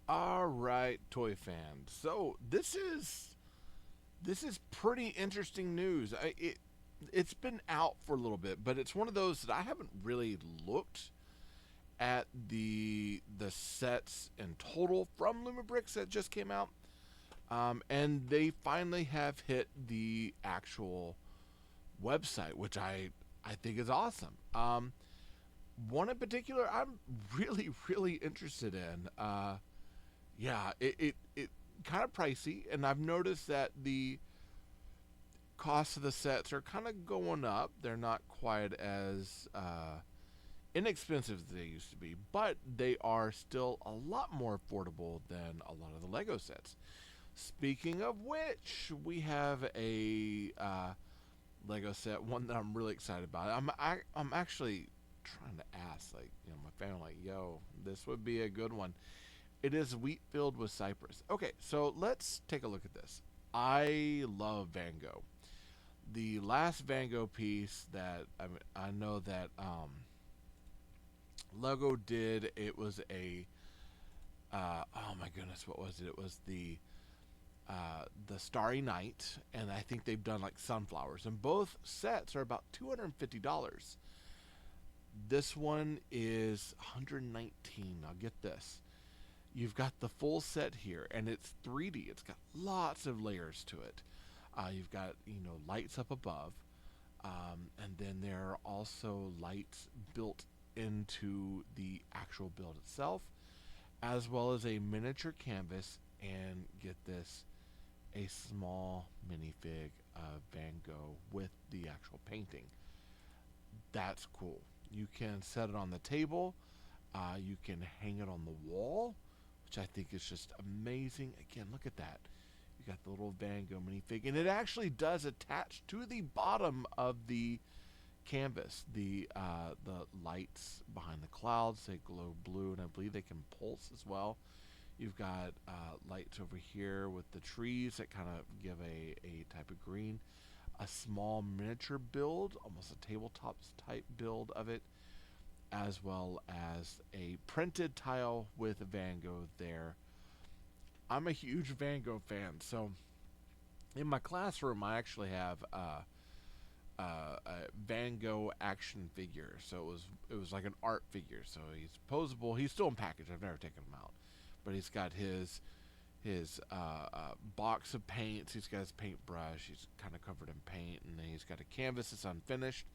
All right, toy fans. So this is pretty interesting news. It's been out for a little bit, but it's one of those that I haven't really looked at the sets in total from Lumibricks that just came out, and they finally have hit the actual website, which I think is awesome. One in particular, I'm really interested in. Yeah, it kind of pricey, and I've noticed that the cost of the sets are kind of going up. They're not quite as inexpensive as they used to be, but they are still a lot more affordable than a lot of the Lego sets. Speaking of which, we have a Lego set, one that I'm really excited about. I'm actually trying to ask, like, my family, like, yo, this would be a good one. It is wheat filled with cypress. Okay, so let's take a look at this. I love Van Gogh. The last Van Gogh piece that I know that Lego did, it was a oh my goodness, what was it? It was the Starry Night, and I think they've done like sunflowers, and both sets are about $250. This one is 119. Now get this. You've got the full set here, and it's 3D. It's got lots of layers to it. You've got lights up above, and then there are also lights built into the actual build itself, as well as a miniature canvas. And get this, a small minifig of Van Gogh with the actual painting. That's cool. You can set it on the table. You can hang it on the wall, which I think is just amazing. Again, look at that. You got the little Van Gogh minifig, and it actually does attach to the bottom of the canvas. The lights behind the clouds, they glow blue, and I believe they can pulse as well. You've got lights over here with the trees that kind of give a type of green. A small miniature build, almost a tabletop type build of it, as well as a printed tile with Van Gogh there. I'm a huge Van Gogh fan, so in my classroom I actually have a Van Gogh action figure. So it was like an art figure. So he's posable. He's still in package. I've never taken him out, but he's got his box of paints. He's got his paintbrush. He's kind of covered in paint, and then he's got a canvas that's unfinished.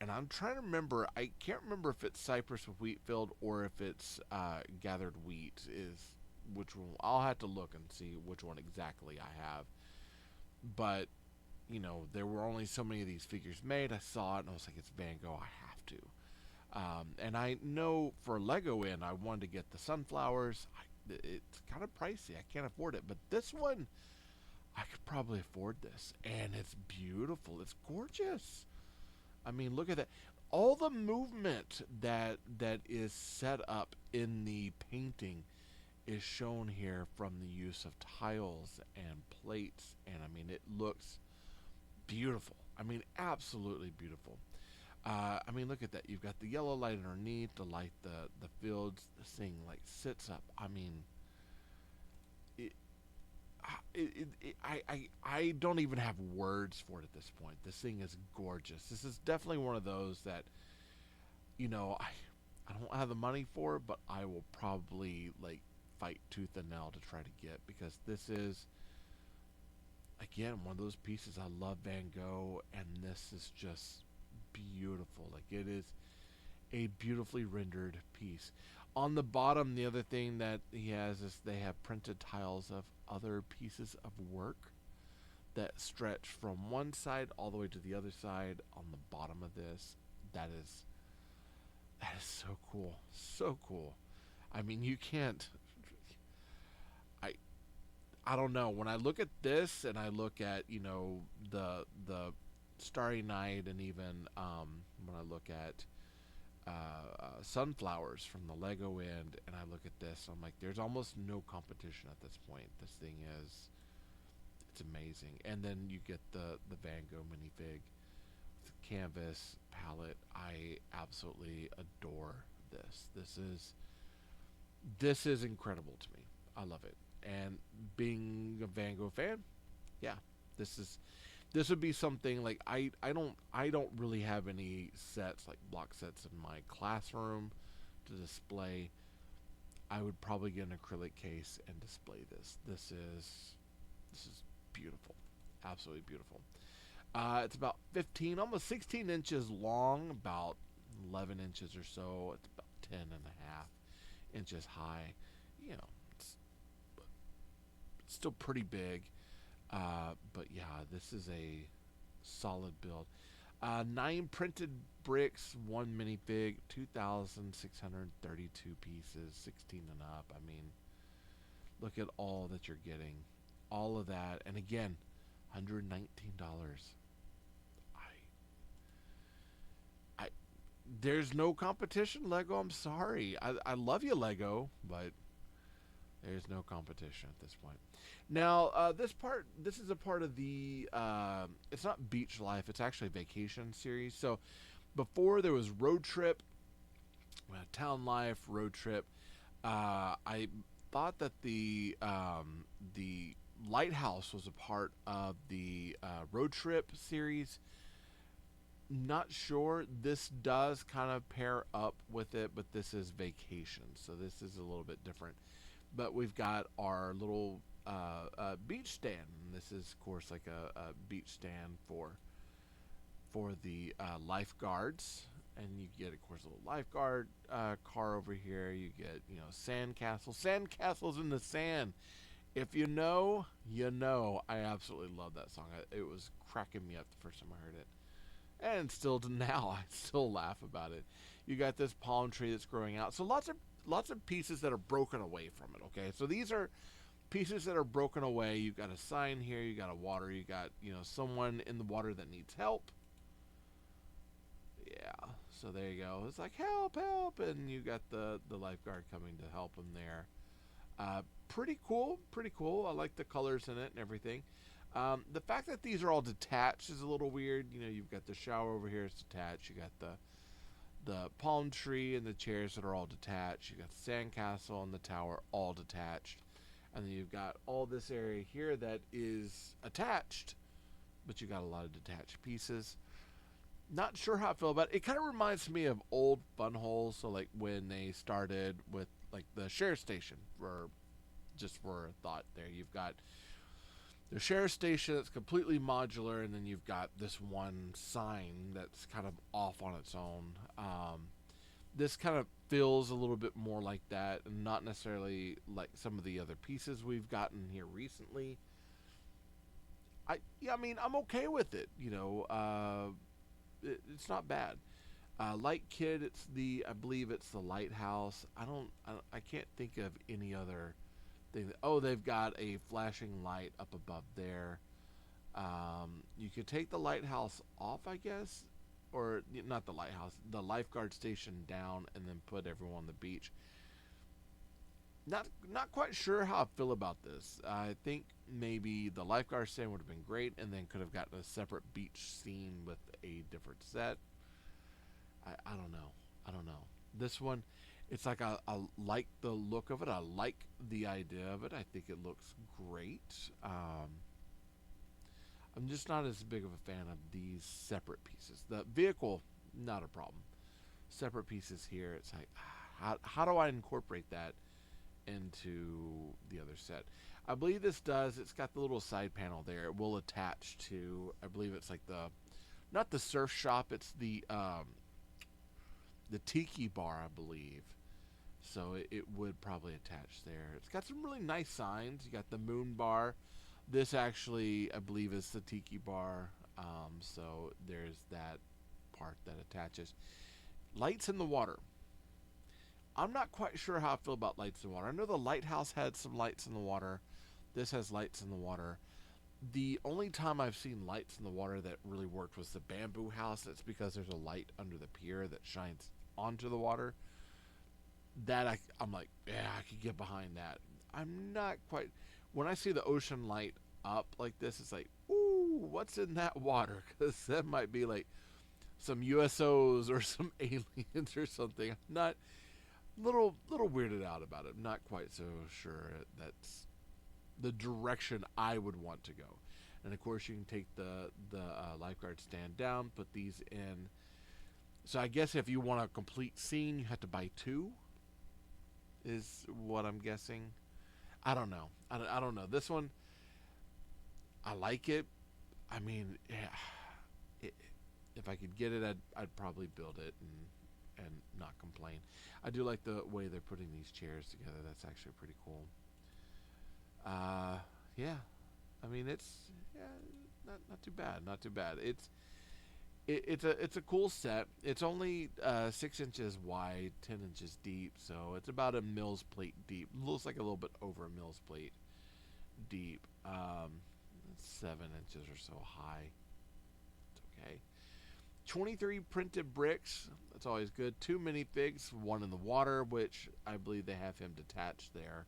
And I'm trying to remember. I can't remember if it's cypress with wheat filled or if it's gathered wheat. Is which one? I'll have to look and see which one exactly I have. But there were only so many of these figures made. I saw it and I was like, it's Van Gogh. I have to. And I know for Lego in, I wanted to get the sunflowers. It's kind of pricey. I can't afford it. But this one, I could probably afford this. And it's beautiful. It's gorgeous. I mean, look at that. All the movement that is set up in the painting is shown here from the use of tiles and plates. And I mean, it looks beautiful. I mean, absolutely beautiful. I mean, look at that. You've got the yellow light underneath to light the fields. This thing like sits up. I mean, it, I don't even have words for it at this point. This thing is gorgeous. This is definitely one of those that I don't have the money for, but I will probably like fight tooth and nail to try to get, because this is again one of those pieces. I love Van Gogh, and this is just beautiful. Like, it is a beautifully rendered piece. On the bottom, the other thing that he has is they have printed tiles of other pieces of work that stretch from one side all the way to the other side on the bottom of this. That is so cool. So cool. I mean, you can't I I don't know. When I look at this and I look at, the Starry Night, and even when I look at sunflowers from the Lego end, and I look at this, I'm like, there's almost no competition at this point. This thing it's amazing. And then you get the Van Gogh minifig, the canvas palette. I absolutely adore this. This is This is incredible to me. I love it. And being a Van Gogh fan, yeah, this is this would be something like I don't really have any sets like block sets in my classroom to display. I would probably get an acrylic case and display this. This is beautiful, absolutely beautiful. It's about 15, almost 16 inches long, about 11 inches or so. It's about 10 and a half inches high. You know, it's, it's still pretty big. But yeah, this is a solid build. 9 printed bricks, one minifig, 2,632 pieces, 16 and up. I mean, look at all that you're getting. All of that. And again, $119. I there's no competition, Lego. I'm sorry. I love you, Lego, but there's no competition at this point. Now, this is a part of the. It's not Beach Life. It's actually a vacation series. So, before there was Road Trip, Town Life, Road Trip. I thought that the Lighthouse was a part of the Road Trip series. Not sure. This does kind of pair up with it, but this is Vacation, so this is a little bit different. But we've got our little beach stand. This is, of course, like a beach stand for the lifeguards, and you get, of course, a little lifeguard car over here. You get, sandcastles in the sand. If you know, you know. I absolutely love that song. It was cracking me up the first time I heard it, and still to now, I still laugh about it. You got this palm tree that's growing out. So lots of pieces that are broken away from it. Okay, so these are pieces that are broken away. You got a sign here. You got a water. You got someone in the water that needs help. Yeah. So there you go. It's like help, help, and you got the lifeguard coming to help them there. Pretty cool. Pretty cool. I like the colors in it and everything. The fact that these are all detached is a little weird. You've got the shower over here, it's detached. You got the palm tree and the chairs that are all detached. You got the sandcastle and the tower all detached. And then you've got all this area here that is attached, but you got a lot of detached pieces. Not sure how I feel about it. It kind of reminds me of old fun holes. So like when they started with like the share station, for just for a thought there. You've got the share station that's completely modular, and then you've got this one sign that's kind of off on its own. This kind of feels a little bit more like that, and not necessarily like some of the other pieces we've gotten here recently. I mean, I'm okay with it. It's not bad. Light Kid, I believe it's the Lighthouse. I can't think of any other thing. Oh, they've got a flashing light up above there. You could take the lighthouse off, I guess, or not the lighthouse, the lifeguard station down, and then put everyone on the beach. Not quite sure how I feel about this. I think maybe the lifeguard stand would have been great, and then could have gotten a separate beach scene with a different set. I don't know. I don't know. This one, it's like I like the look of it. I like the idea of it. I think it looks great. I'm just not as big of a fan of these separate pieces. The vehicle, not a problem. Separate pieces here. It's like, how do I incorporate that into the other set? I believe this does. It's got the little side panel there. It will attach to, I believe it's like not the surf shop. It's the tiki bar, I believe. So it would probably attach there. It's got some really nice signs. You got the moon bar. This actually, I believe, is the tiki bar. So there's that part that attaches. Lights in the water. I'm not quite sure how I feel about lights in the water. I know the lighthouse had some lights in the water. This has lights in the water. The only time I've seen lights in the water that really worked was the bamboo house. That's because there's a light under the pier that shines onto the water. I'm like, yeah, I could get behind that. I'm not quite. When I see the ocean light up like this, it's like, ooh, what's in that water? Because that might be like some USOs or some aliens or something. little weirded out about it. Not quite so sure that's the direction I would want to go. And of course, you can take the lifeguard stand down, put these in. So I guess if you want a complete scene, you have to buy two. Is what I'm guessing. I don't know. I don't know. This one, I like it. I mean, yeah, it, if I could get it, I'd probably build it and not complain. I do like the way they're putting these chairs together. That's actually pretty cool. Uh, yeah. I mean, it's yeah, not too bad. Not too bad. It's a cool set. It's only 6 inches wide, 10 inches deep, so it's about a mill's plate deep. Looks like a little bit over a mill's plate deep. 7 inches or so high. It's okay. 23 printed bricks. That's always good. 2 minifigs, one in the water, which I believe they have him detached there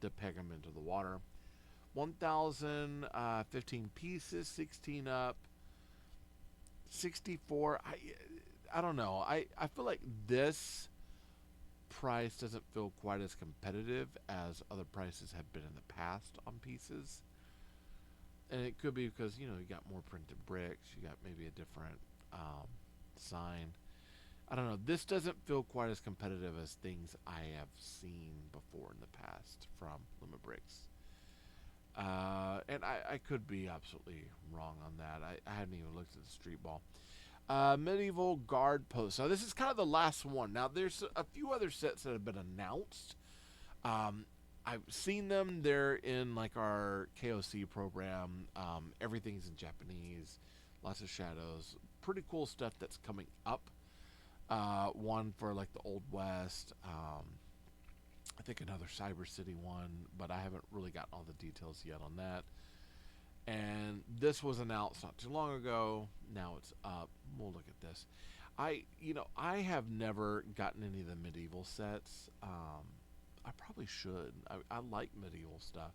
to peg him into the water. 1,015 pieces, 16 up. 64. I don't know. I feel like this price doesn't feel quite as competitive as other prices have been in the past on pieces. And it could be because, you got more printed bricks. You got maybe a different sign. I don't know. This doesn't feel quite as competitive as things I have seen before in the past from Lumibricks. And I could be absolutely wrong on that. I hadn't even looked at the street ball. Medieval guard post. Now, this is kind of the last one. Now, there's a few other sets that have been announced. I've seen them. They're in like our KOC program. Everything's in Japanese. Lots of shadows. Pretty cool stuff that's coming up. One for like the Old West. I think another Cyber City one, but I haven't really gotten all the details yet on that. And this was announced not too long ago. Now it's up. We'll look at this. I have never gotten any of the medieval sets. I probably should. I like medieval stuff.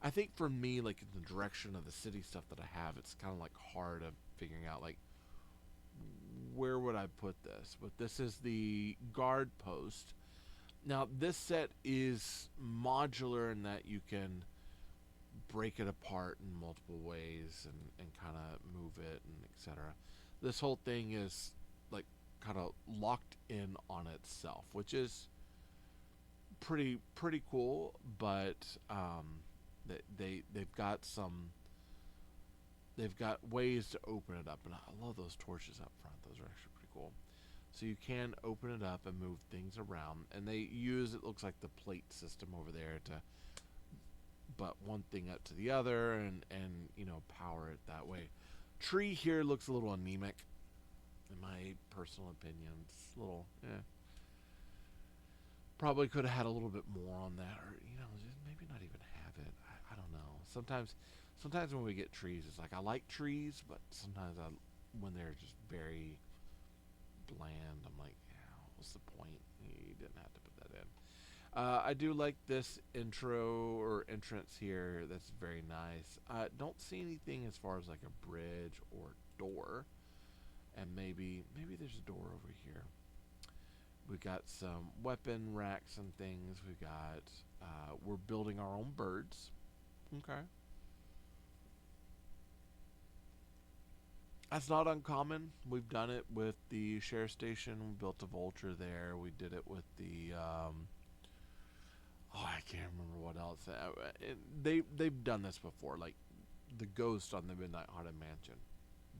I think for me, like in the direction of the city stuff that I have, it's kind of like hard of figuring out like where would I put this. But this is the guard post. Now this set is modular in that you can break it apart in multiple ways and kind of move it and etc. This whole thing is like kind of locked in on itself, which is pretty cool. But they've got ways to open it up, and I love those torches up front. Those are actually pretty cool. So you can open it up and move things around, and they use, it looks like, the plate system over there to butt one thing up to the other and power it that way. Tree here looks a little anemic, in my personal opinion. It's a little, probably could have had a little bit more on that, or just maybe not even have it. I don't know. Sometimes when we get trees, it's like I like trees, but sometimes when they're just very bland, I'm like, yeah, what's the point? You didn't have to put that in. I do like this intro or entrance here. That's very nice. Don't see anything as far as like a bridge or door, and maybe there's a door over here. We got some weapon racks and things. We got we're building our own birds. Okay. That's not uncommon. We've done it with the share station. We built a vulture there. We did it with the I can't remember what else. They've done this before, like the ghost on the Midnight Haunted Mansion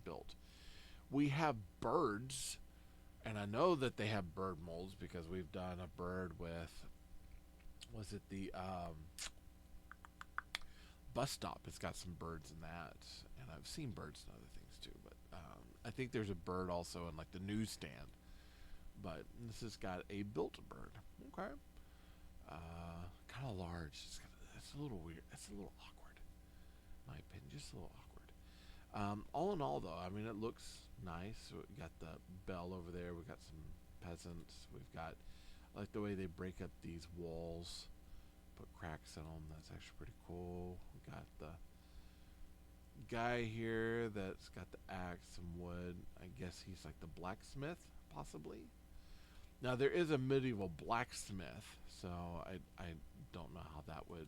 built. We have birds, and I know that they have bird molds because we've done a bird with, was it the bus stop? It's got some birds in that, and I've seen birds in other things too. But I think there's a bird also in like the newsstand. But this has got a built bird. Okay. Kind of large. It's a little weird. It's a little awkward, in my opinion. Just a little awkward. All in all, though, I mean, it looks nice. We got the bell over there. We got some peasants. We've got, I like the way they break up these walls, put cracks in them. That's actually pretty cool. We got the guy here that's got the axe, some wood. I guess he's like the blacksmith, possibly. Now there is a medieval blacksmith, so I don't know how that would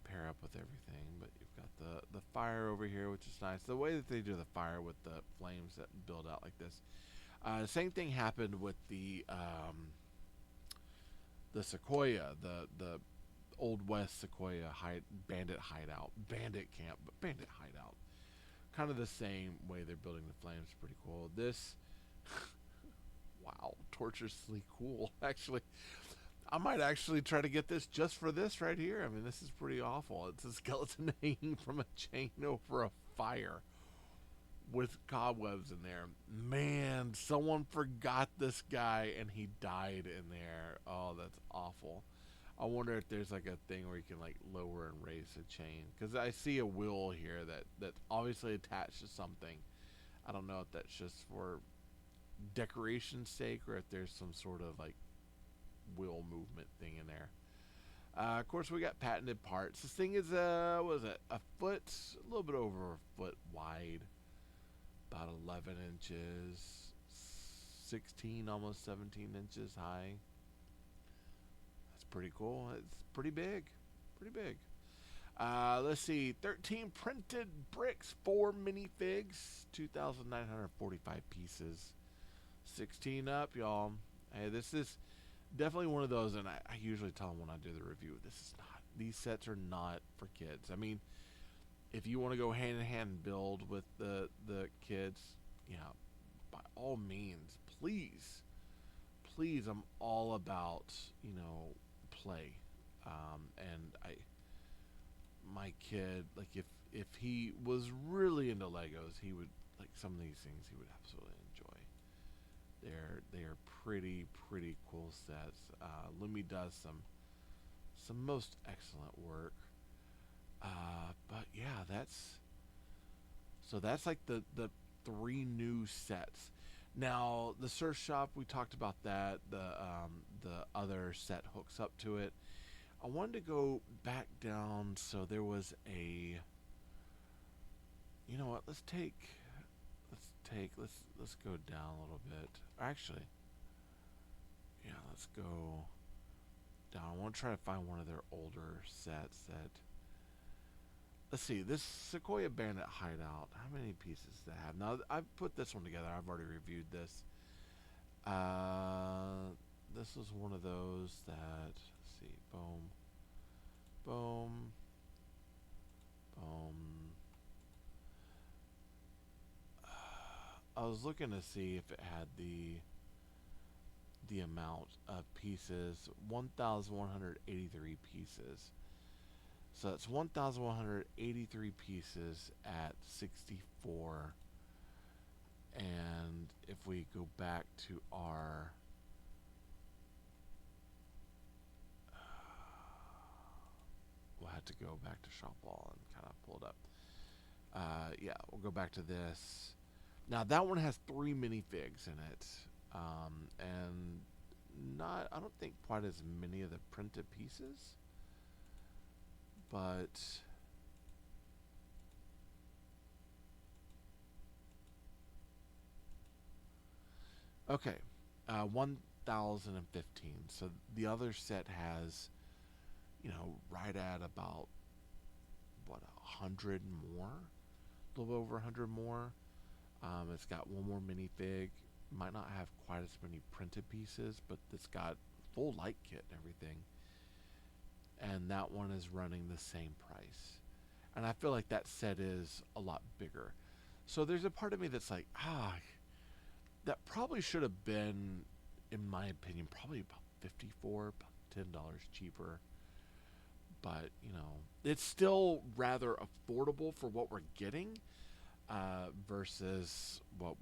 pair up with everything. But you've got the fire over here, which is nice. The way that they do the fire with the flames that build out like this. Same thing happened with the sequoia, the old west sequoia bandit camp, but bandit hideout. Kind of the same way they're building the flames. Pretty cool. This, wow, torturously cool. Actually, I might actually try to get this just for this right here. I mean, this is pretty awful. It's a skeleton hanging from a chain over a fire with cobwebs in there. Man, someone forgot this guy and he died in there. Oh, that's awful. I wonder if there's like a thing where you can like lower and raise the chain, because I see a wheel here that's obviously attached to something. I don't know if that's just for decoration's sake or if there's some sort of like wheel movement thing in there. Of course, we got patented parts. This thing is what is it? A foot, a little bit over a foot wide, about 11 inches, 16, almost 17 inches high. That's pretty cool. It's pretty big, pretty big. Let's see, 13 printed bricks, 4 minifigs, 2,945 pieces, 16 up, y'all. Hey, this is definitely one of those, and I usually tell them when I do the review, these sets are not for kids. I mean, if you want to go hand in hand build with the kids, yeah, by all means, please, I'm all about, play. And my kid, like if he was really into Legos, he would like some of these things. He would absolutely enjoy. They are pretty cool sets. Lumi does some most excellent work. But yeah, that's like the 3 new sets. Now the surf shop, we talked about that. The other set hooks up to it. I wanted to go back down, so there was a. You know what? Let's go down a little bit. Actually, yeah, let's go down. I want to try to find one of their older sets that. Let's see, this Sequoia Bandit hideout. How many pieces does that have? Now, I've put this one together. I've already reviewed this. This is one of those that. Let's see, boom, boom, boom. I was looking to see if it had the amount of pieces. 1,183 pieces. So that's 1,183 pieces at 64. And if we go back to our we'll have to go back to Shopwall and kind of pull it up. Yeah, we'll go back to this. Now that one has 3 minifigs in it, and I don't think quite as many of the printed pieces, but okay, 1,015. So the other set has, right at about what 100 more, a little over 100 more. It's got one more minifig. Might not have quite as many printed pieces, but it's got full light kit and everything. And that one is running the same price. And I feel like that set is a lot bigger. So there's a part of me that's like, that probably should have been, in my opinion, probably about 54, about $10 cheaper. But, it's still rather affordable for what we're getting. Versus what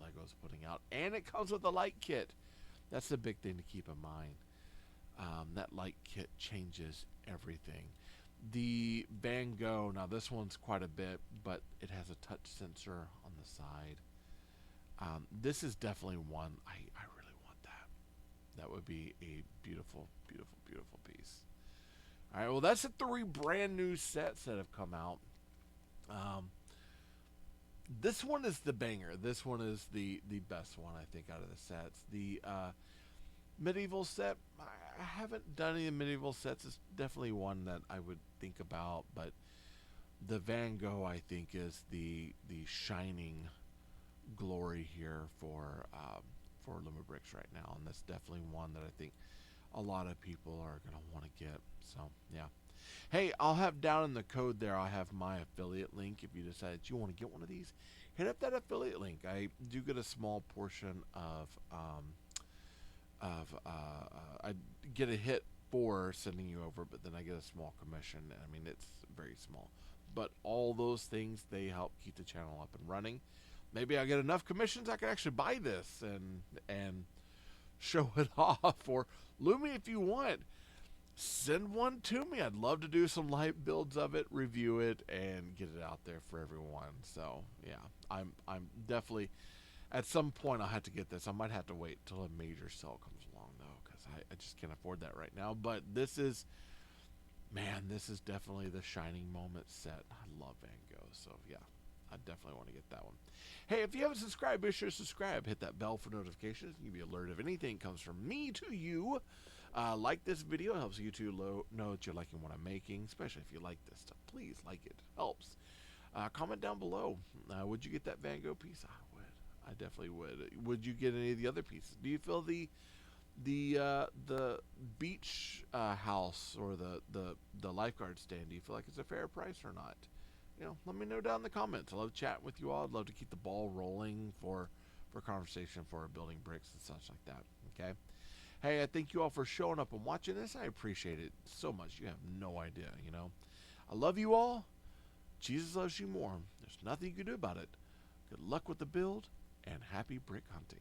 Lego's putting out. And it comes with a light kit. That's the big thing to keep in mind. That light kit changes everything. The Van Gogh, now this one's quite a bit, but it has a touch sensor on the side. This is definitely one, I really want that. That would be a beautiful, beautiful, beautiful piece. Alright, well that's the 3 brand new sets that have come out. This one is the banger. This one is the best one, I think, out of the sets. The medieval set, I haven't done any medieval sets. It's definitely one that I would think about, but the Van Gogh, I think, is the shining glory here for Lumibricks right now, and that's definitely one that I think a lot of people are gonna want to get. So yeah. Hey, I'll have down in the code there. I'll have my affiliate link. If you decide that you want to get one of these, hit up that affiliate link. I do get a small portion I get a hit for sending you over, but then I get a small commission. I mean, it's very small, but all those things, they help keep the channel up and running. Maybe I get enough commissions I can actually buy this and show it off. Or Lumi, if you want, send one to me. I'd love to do some light builds of it, review it, and get it out there for everyone. So yeah, I'm definitely, at some point I'll have to get this. I might have to wait till a major sale comes along though, because I just can't afford that right now. But this is, man, this is definitely the shining moment set. I love Van Gogh, so yeah, I definitely want to get that one. Hey, if you haven't subscribed, be sure to subscribe. Hit that bell for notifications. You can be alerted if anything comes from me to you. Like this video. It helps YouTube know that you're liking what I'm making, especially if you like this stuff. Please like it. Helps. Comment down below. Would you get that Van Gogh piece? I would. I definitely would. Would you get any of the other pieces? Do you feel the beach house or the lifeguard stand, do you feel like it's a fair price or not? You know, let me know down in the comments. I love chatting with you all. I'd love to keep the ball rolling for conversation, for building bricks and such like that. Okay. Hey, I thank you all for showing up and watching this. I appreciate it so much. You have no idea, you know. I love you all. Jesus loves you more. There's nothing you can do about it. Good luck with the build, and happy brick hunting.